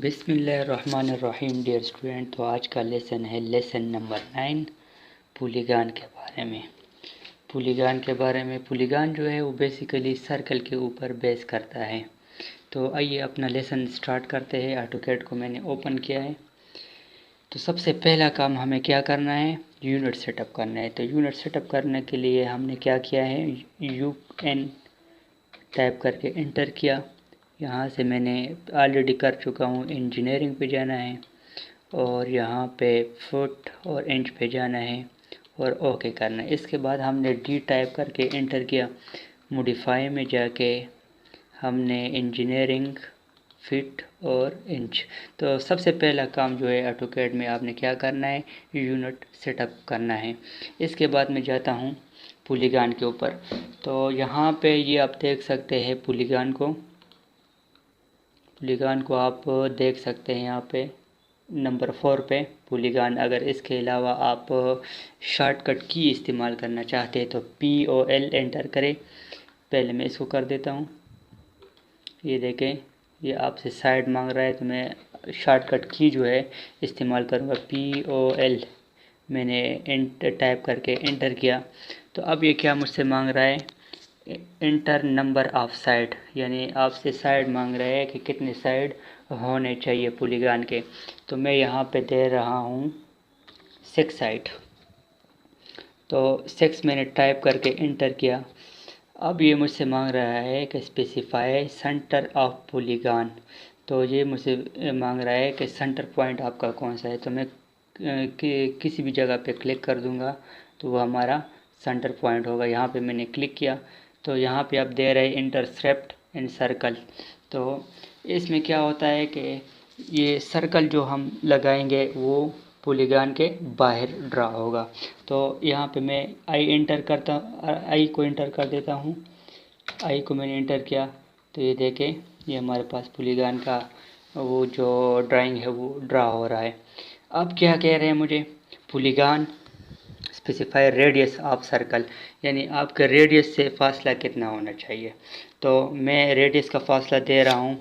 बिस्मिल्लाहिर्रहमानिर्रहीम। Dear student, तो आज का लेसन है लेसन नंबर 9 पॉलीगॉन के बारे में। पॉलीगॉन जो है वो बेसिकली सर्कल के ऊपर बेस करता है। तो आइए अपना लेसन स्टार्ट करते हैं। ऑटोकैड को मैंने ओपन किया है। तो सबसे पहला काम हमें क्या करना है, यूनिट सेटअप करना है। तो यूनिट सेटअप करने के लिए हमने क्या किया है, UN टाइप करके इंटर किया। यहाँ से मैंने ऑलरेडी कर चुका हूँ, इंजीनियरिंग पे जाना है और यहाँ पे फुट और इंच पे जाना है और ओके करना है। इसके बाद हमने D टाइप करके इंटर किया। मॉडिफाई में जाके हमने इंजीनियरिंग फिट और इंच। तो सबसे पहला काम जो है ऑटोकैड में आपने क्या करना है, यूनिट सेटअप करना है। इसके बाद मैं जाता हूँ पॉलीगॉन के ऊपर। तो यहाँ पे ये आप देख सकते हैं पॉलीगॉन को आप देख सकते हैं यहाँ पे नंबर 4 पे पॉलीगॉन। अगर इसके अलावा आप शॉर्टकट की इस्तेमाल करना चाहते हैं तो POL एंटर करें। पहले मैं इसको कर देता हूँ। ये देखें, ये आपसे साइड मांग रहा है तो मैं शॉर्टकट की जो है इस्तेमाल करूँगा, POL। मैंने एंटर टाइप करके एंटर किया। तो अब ये क्या मुझसे मांग रहा है, इंटर नंबर ऑफ साइड, यानी आपसे साइड मांग रहा है कि कितने साइड होने चाहिए पॉलीगॉन के। तो मैं यहाँ पे दे रहा हूँ 6 साइड। तो 6 मैंने टाइप करके इंटर किया। अब ये मुझसे मांग रहा है कि स्पेसिफाई सेंटर ऑफ पॉलीगॉन। तो ये मुझसे मांग रहा है कि सेंटर पॉइंट आपका कौन सा है। तो मैं किसी भी जगह पे क्लिक कर दूंगा तो वो हमारा सेंटर पॉइंट होगा। यहाँ पे मैंने क्लिक किया तो यहाँ पे आप दे रहे इंटरसेप्ट इन सर्कल। तो इसमें क्या होता है कि ये सर्कल जो हम लगाएंगे वो पॉलीगॉन के बाहर ड्रा होगा। तो यहाँ पे मैं आई को इंटर कर देता हूँ। आई को मैंने इंटर किया तो ये देखें, ये हमारे पास पॉलीगॉन का वो जो ड्राइंग है वो ड्रा हो रहा है। अब क्या कह रहे हैं मुझे, polygon specify radius of circle, यानी आपके रेडियस से फासला कितना होना चाहिए। तो मैं रेडियस का फासला दे रहा हूँ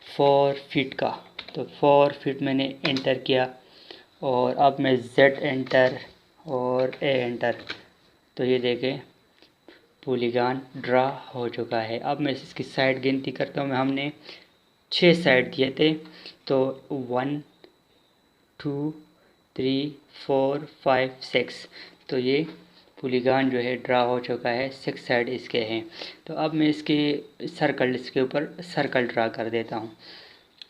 4 फीट का। तो 4 फीट मैंने एंटर किया और अब मैं Z एंटर और A एंटर। तो ये देखें पॉलीगॉन ड्रा हो चुका है। अब मैं इसकी साइड गिनती करता हूँ। हमने 6 साइड दिए थे, तो 1 2 3 4 5 6। तो ये पॉलीगॉन जो है ड्रा हो चुका है, 6 साइड इसके हैं। तो अब मैं इसके ऊपर सर्कल ड्रा कर देता हूँ।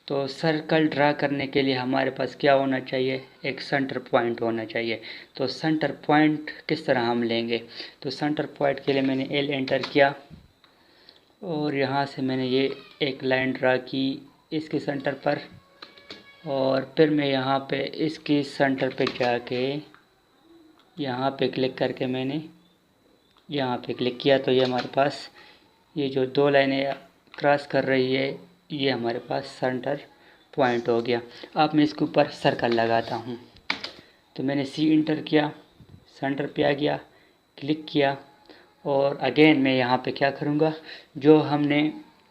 तो सर्कल ड्रा करने के लिए हमारे पास क्या होना चाहिए, एक सेंटर पॉइंट होना चाहिए। तो सेंटर पॉइंट किस तरह हम लेंगे, तो सेंटर पॉइंट के लिए मैंने L एंटर किया और यहाँ से मैंने ये एक लाइन ड्रा की इसके सेंटर पर। और फिर मैं यहाँ पे इसकी सेंटर पे जाके यहाँ पे क्लिक करके मैंने यहाँ पे क्लिक किया। तो ये हमारे पास ये जो 2 लाइनें क्रॉस कर रही है ये हमारे पास सेंटर पॉइंट हो गया। अब मैं इसके ऊपर सर्कल लगाता हूँ। तो मैंने C इंटर किया, सेंटर पे आ गया, क्लिक किया और अगेन मैं यहाँ पे क्या करूँगा, जो हमने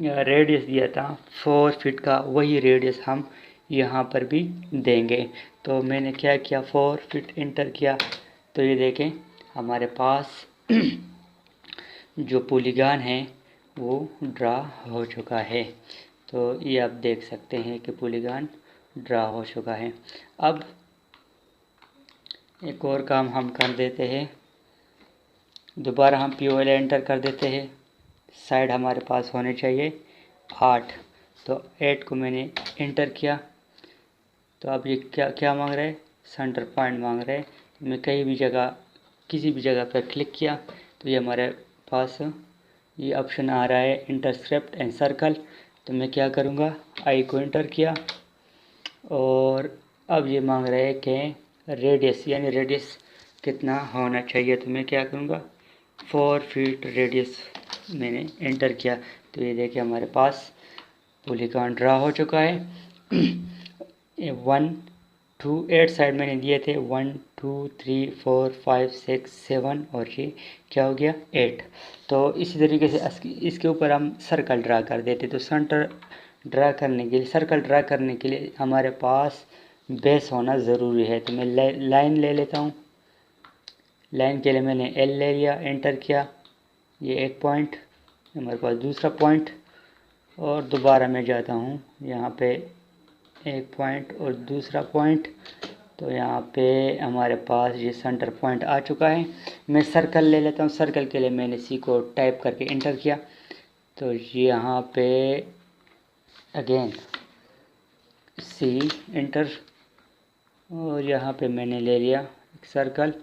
रेडियस दिया था 4 फीट का वही रेडियस हम यहाँ पर भी देंगे। तो मैंने क्या किया, 4 फीट इंटर किया। तो ये देखें हमारे पास जो पॉलीगॉन है वो ड्रा हो चुका है। तो ये आप देख सकते हैं कि पॉलीगॉन ड्रा हो चुका है। अब एक और काम हम कर देते हैं, दोबारा हम POL एंटर कर देते हैं। साइड हमारे पास होने चाहिए 8। तो 8 को मैंने एंटर किया। तो अब ये क्या मांग रहा है, सेंटर पॉइंट मांग रहा है। तो मैं किसी भी जगह पर क्लिक किया तो ये हमारे पास ये ऑप्शन आ रहा है इंटरसेप्ट एंड सर्कल। तो मैं क्या करूँगा, आई को एंटर किया और अब ये मांग रहा है कि रेडियस, यानी रेडियस कितना होना चाहिए। तो मैं क्या करूँगा, 4 फीट रेडियस मैंने एंटर किया। तो ये देखिए हमारे पास पॉलीगॉन ड्रा हो चुका है। 1 2 8 साइड मैंने दिए थे, 1 2 3 4 5 6 7 और ये क्या हो गया 8। तो इसी तरीके से इसके ऊपर हम सर्कल ड्रा कर देते। तो सेंटर ड्रा करने के लिए, सर्कल ड्रा करने के लिए हमारे पास बेस होना ज़रूरी है। तो मैं लाइन ले लेता हूँ। लाइन के लिए मैंने एल ले लिया, एंटर किया। ये एक पॉइंट, हमारे पास दूसरा पॉइंट, और दोबारा मैं जाता हूँ यहाँ पे एक पॉइंट और दूसरा पॉइंट। तो यहाँ पे हमारे पास ये सेंटर पॉइंट आ चुका है। मैं सर्कल ले लेता हूँ। सर्कल के लिए मैंने सी को टाइप करके एंटर किया। तो यहाँ पे अगेन सी एंटर, और यहाँ पे मैंने ले लिया एक सर्कल।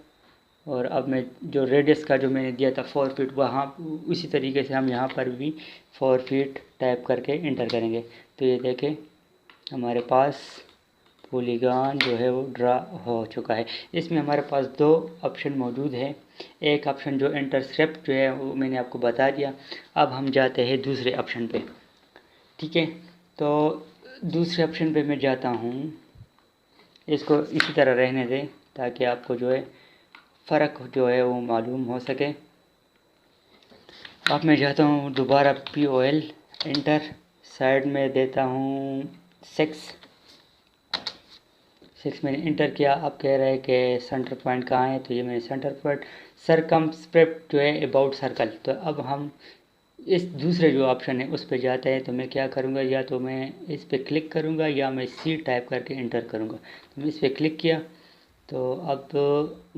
और अब मैं जो रेडियस का जो मैंने दिया था 4 फीट, वहाँ उसी तरीके से हम यहाँ पर भी 4 फीट टाइप करके एंटर करेंगे। तो ये देखें हमारे पास पॉलीगॉन जो है वो ड्रा हो चुका है। इसमें हमारे पास दो ऑप्शन मौजूद है। एक ऑप्शन जो इंटरसेप्ट जो है वो मैंने आपको बता दिया। अब हम जाते हैं दूसरे ऑप्शन पे, ठीक है। तो दूसरे ऑप्शन पे मैं जाता हूँ। इसको इसी तरह रहने दें ताकि आपको जो है फ़र्क जो है वो मालूम हो सके। अब मैं जाता हूँ दोबारा POL एंटर, साइड में देता हूँ 6 मैंने एंटर किया। अब कह रहा है कि सेंटर पॉइंट कहाँ है, तो ये मैंने सेंटर पॉइंट, सरकमस्क्रिप्ट जो है अबाउट सर्कल। तो अब हम इस दूसरे जो ऑप्शन है उस पर जाते हैं। तो मैं क्या करूँगा, या तो मैं इस पर क्लिक करूँगा या मैं सी टाइप करके एंटर करूँगा। तो मैं इस पर क्लिक किया। तो अब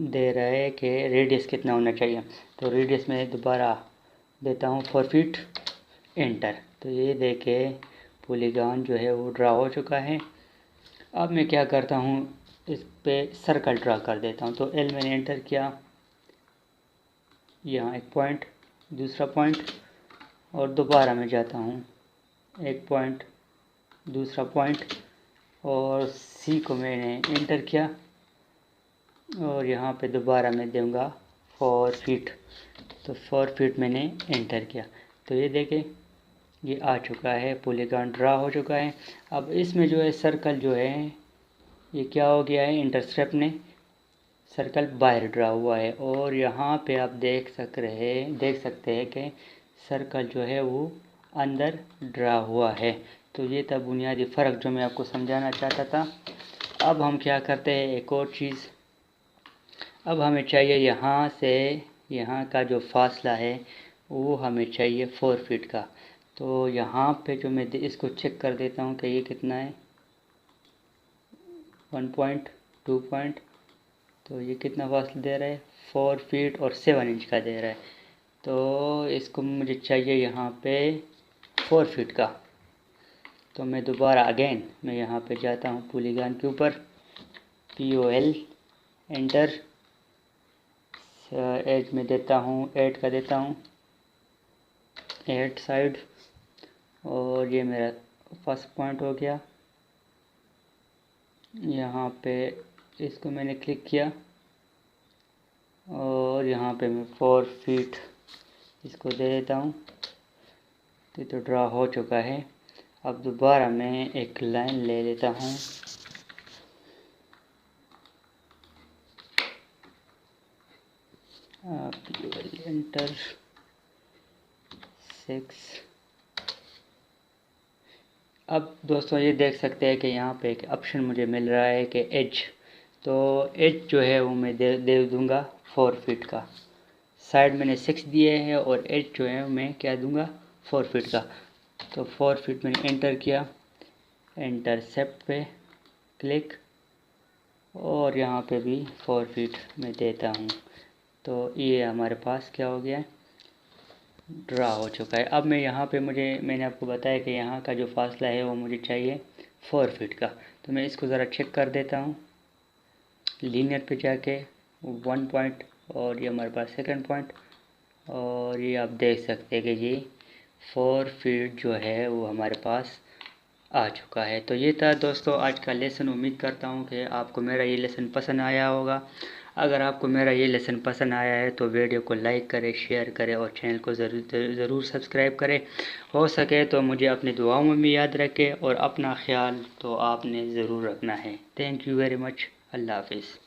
दे रहा है कि रेडियस कितना होना चाहिए। तो रेडियस में दोबारा देता हूँ 4 फीट, एंटर। तो ये देखे पॉलीगॉन जो है वो ड्रा हो चुका है। अब मैं क्या करता हूँ, इस पे सर्कल ड्रा कर देता हूँ। तो एल मैंने एंटर किया, यहाँ एक पॉइंट, दूसरा पॉइंट, और दोबारा मैं जाता हूँ एक पॉइंट, दूसरा पॉइंट, और सी को मैंने एंटर किया। और यहाँ पे दोबारा मैं दूंगा 4 फीट। तो 4 फीट मैंने एंटर किया। तो ये देखें ये आ चुका है, पॉलीगॉन ड्रा हो चुका है। अब इसमें जो है सर्कल जो है ये क्या हो गया है, इंटरसेप्ट ने सर्कल बाहर ड्रा हुआ है। और यहाँ पे आप देख सकते हैं कि सर्कल जो है वो अंदर ड्रा हुआ है। तो ये था बुनियादी फ़र्क जो मैं आपको समझाना चाहता था। अब हम क्या करते हैं, एक और चीज़, अब हमें चाहिए यहाँ से यहाँ का जो फासला है वो हमें चाहिए 4 फीट का। तो यहाँ पे जो मैं इसको चेक कर देता हूँ कि ये कितना है, 1 पॉइंट, 2 पॉइंट। तो ये कितना फासला दे रहा है, 4 फीट और 7 इंच का दे रहा है। तो इसको मुझे चाहिए यहाँ पे 4 फीट का। तो मैं दोबारा अगेन मैं यहाँ पे जाता हूँ पॉलीगॉन के ऊपर, POL एंटर, एज में देता हूँ 8 का देता हूँ, 8 साइड। और ये मेरा फर्स्ट पॉइंट हो गया। यहाँ पे इसको मैंने क्लिक किया और यहाँ पे मैं 4 फीट इसको दे देता हूँ। तो ड्रा हो चुका है। अब दोबारा मैं एक लाइन ले लेता हूँ, एंटर 6। अब दोस्तों ये देख सकते हैं कि यहाँ पे एक ऑप्शन मुझे मिल रहा है कि एज। तो एज जो है वो मैं दे दूँगा 4 फीट का। साइड मैंने 6 दिए हैं और एज जो है मैं क्या दूँगा, 4 फीट का। तो 4 फीट मैंने एंटर किया, इंटरसेप्ट पे क्लिक, और यहाँ पे भी 4 फीट मैं देता हूँ। तो ये हमारे पास क्या हो गया, ड्रा हो चुका है। अब मैं यहाँ पे मैंने आपको बताया कि यहाँ का जो फासला है वो मुझे चाहिए 4 फीट का। तो मैं इसको ज़रा चेक कर देता हूँ, लीनियर पे जाके 1 पॉइंट, और ये हमारे पास सेकंड पॉइंट, और ये आप देख सकते हैं कि ये 4 फीट जो है वो हमारे पास आ चुका है। तो ये था दोस्तों आज का लेसन। उम्मीद करता हूँ कि आपको मेरा ये लेसन पसंद आया होगा। अगर आपको मेरा ये लेसन पसंद आया है तो वीडियो को लाइक करें, शेयर करें और चैनल को ज़रूर सब्सक्राइब करें। हो सके तो मुझे अपनी दुआओं में भी याद रखें, और अपना ख्याल तो आपने ज़रूर रखना है। Thank you very much. अल्लाह हाफिज़।